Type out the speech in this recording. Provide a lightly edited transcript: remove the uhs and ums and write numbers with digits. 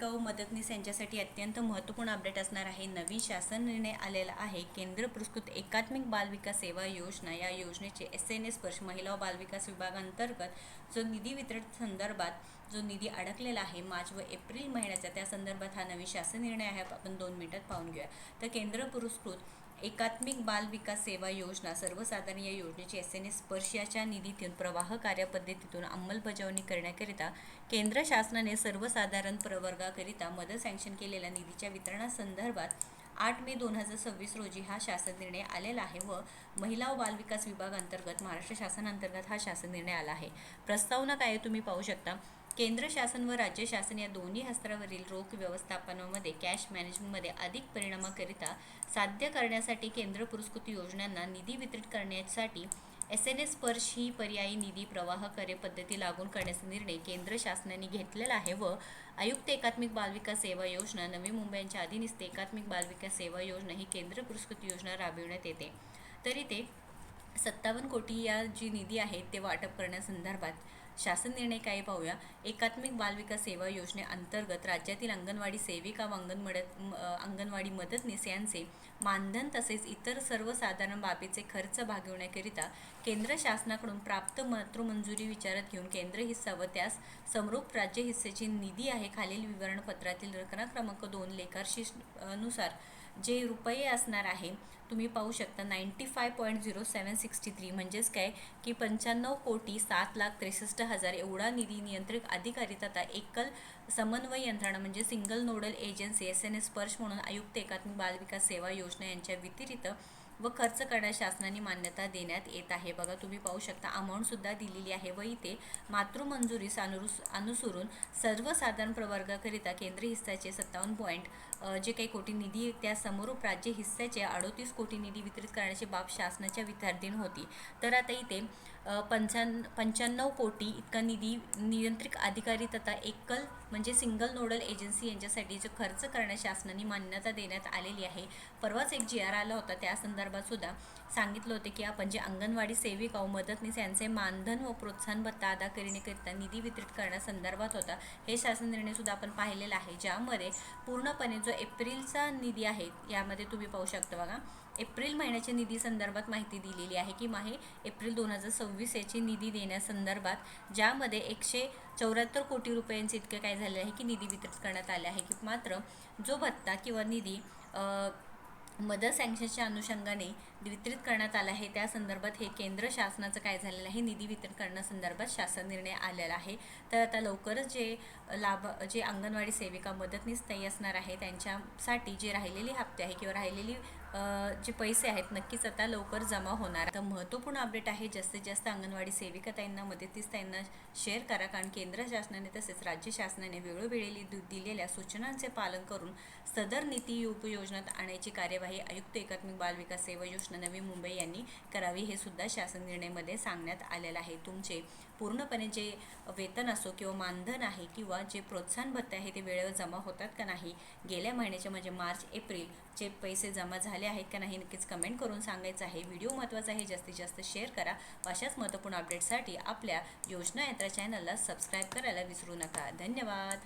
सेविका व मदतनीस यांच्यासाठी अत्यंत महत्त्वपूर्ण अपडेट असणार आहे। नवीन शासन निर्णय आलेला आहे। केंद्र पुरस्कृत एकात्मिक बाल विकास सेवा योजना या योजनेचे SNS स्पर्श महिला व बालविकास विभागांतर्गत जो निधी वितरण संदर्भात जो निधी अडकलेला आहे मार्च व एप्रिल महिन्याचा, त्या संदर्भात हा नवीन शासन निर्णय आहे। आपण 2 मिनिटात पाहून घेऊया। तर केंद्र पुरस्कृत एकात्मिक बाल विकास सेवा योजना सर्वसाधारण या योजनेची SNS स्पर्शाच्या निधीतून प्रवाह कार्यपद्धतीतून अंमलबजावणी करण्याकरिता केंद्र शासनाने सर्वसाधारण प्रवर्गाकरिता मदत सँक्शन केलेल्या निधीच्या वितरणासंदर्भात 8 मे 2026 रोजी हा शासन निर्णय आलेला आहे व महिला व बालविकास विभागांतर्गत महाराष्ट्र शासनांतर्गत हा शासन निर्णय आला आहे। प्रस्तावना काय तुम्ही पाहू शकता। केंद्र शासन व राज्य शासन या दोन्ही स्तरावरील रोख व्यवस्थापनामध्ये कॅश मॅनेजमेंटमध्ये अधिक परिणामाकरिता साध्य करण्यासाठी केंद्र पुरस्कृत योजनांना निधी वितरित करण्यासाठी SNS स्पर्श ही पर्यायी निधी प्रवाह कार्यपद्धती लागू करण्याचा निर्णय केंद्र शासनाने घेतलेला आहे व आयुक्त एकात्मिक बालविकास सेवा योजना नवी मुंबई यांच्या अधीनस्थ एकात्मिक बालविकास सेवा योजना ही केंद्र पुरस्कृत योजना राबविण्यात येते। तरी ते 57 कोटी या जी निधी आहे ते वाटप करण्यासंदर्भात शासन निर्णय काय पाहूया। एकात्मिक बालविकास सेवा योजनेअंतर्गत राज्यातील अंगणवाडी सेविका व अंगणवाडी मदतनीस यांचे मानधन तसेच इतर सर्वसाधारण बाबीचे खर्च भागविण्याकरिता केंद्र शासनाकडून प्राप्त मातृमंजुरी विचारात घेऊन केंद्र हिस्सा व त्यास समरूप राज्य हिस्सेची निधी आहे खालील विवरणपत्रातील रचना क्रमांक 2 लेखाशीनुसार जे रुपये असणार आहे तुम्ही पाहू शकता 95.0763 म्हणजेच काय की 95,07,63,000 एवढा निधी नियंत्रक अधिकारी तथा एकल समन्वय यंत्रणा म्हणजे सिंगल नोडल एजन्सी SNS स्पर्श म्हणून आयुक्त एकात्मिक बालविकास सेवा योजना यांच्या व्यतिरिक्त व खर्च करण्यास शासनाने मान्यता देण्यात येत आहे। बघा तुम्ही पाहू शकता अमाऊंटसुद्धा दिलेली आहे व इथे मातृमंजुरीस अनुसरून सर्वसाधारण प्रवर्गाकरिता केंद्रीय हिस्साचे 57 जे काही कोटी निधी त्या समरूप राज्य हिस्साचे 38 कोटी निधी वितरित करण्याची बाब शासनाच्या विचाराधीन होती। तर आता इथे 95 कोटी इतका निधी नियंत्रित अधिकारी तथा एकल म्हणजे सिंगल नोडल एजन्सी यांच्यासाठी जो खर्च करण्यास शासनाने मान्यता देण्यात आलेली आहे। परवाच एक GR आला होता, त्या संदर्भात सुद्धा सांगितलं होते की आपण जे अंगणवाडी सेविका व मदतनीस यांचे मानधन व प्रोत्साहन भत्ता अदा करण्याकरिता निधी वितरित करण्यासंदर्भात होता। हे शासन निर्णय सुद्धा आपण पाहिलेला आहे, ज्यामध्ये पूर्णपणे जो एप्रिलचा निधी आहे यामध्ये तुम्ही पाहू शकता। बघा एप्रिल महिन्याच्या निधी संदर्भात माहिती दिलेली आहे की एप्रिल 2026 याची निधी देण्यासंदर्भात ज्यामध्ये 174 कोटी रुपयांचे इतके काय झाले आहे की निधी वितरित करण्यात आले आहे की मात्र जो भत्ता किंवा निधी मदत सँक्शनच्या अनुषंगाने वितरित करण्यात आला आहे त्या संदर्भात हे केंद्र शासनाचं काय झालेलं आहे निधी वितरित करण्यासंदर्भात शासन निर्णय आलेला आहे। तर आता लवकरच जे अंगणवाडी सेविका मदतनीस ताई असणार आहे त्यांच्यासाठी जे राहिलेली हप्ते आहे किंवा राहिलेली जे पैसे आहेत नक्कीच आता लवकर जमा होणार। तर महत्त्वपूर्ण अपडेट आहे, जास्तीत जास्त अंगणवाडी सेविका ताईंना मदतनीस ताईंना शेअर करा, कारण केंद्र शासनाने तसेच राज्य शासनाने वेळोवेळी दिलेल्या सूचनांचे पालन करून सदर नीती उपयोजनात आणायची कार्यवाही आयुक्त एकात्मिक बालविकास सेवा योजना नवी मुंबई यांनी करावी हे सुद्धा शासन निर्णयामध्ये सांगण्यात आलेलं आहे। तुमचे पूर्णपणे जे वेतन असो किंवा मानधन आहे किंवा जे प्रोत्साहन भत्ते आहे ते वेळेवर जमा होतात का नाही, गेल्या महिन्याचे म्हणजे मार्च एप्रिलचे पैसे जमा झाले आहेत का नाही नक्कीच कमेंट करून सांगायचं आहे। व्हिडिओ महत्त्वाचा आहे, जास्तीत जास्त शेअर करा। अशाच महत्त्वपूर्ण अपडेटसाठी आपल्या योजना यंत्र चॅनलला सबस्क्राईब करायला विसरू नका। धन्यवाद।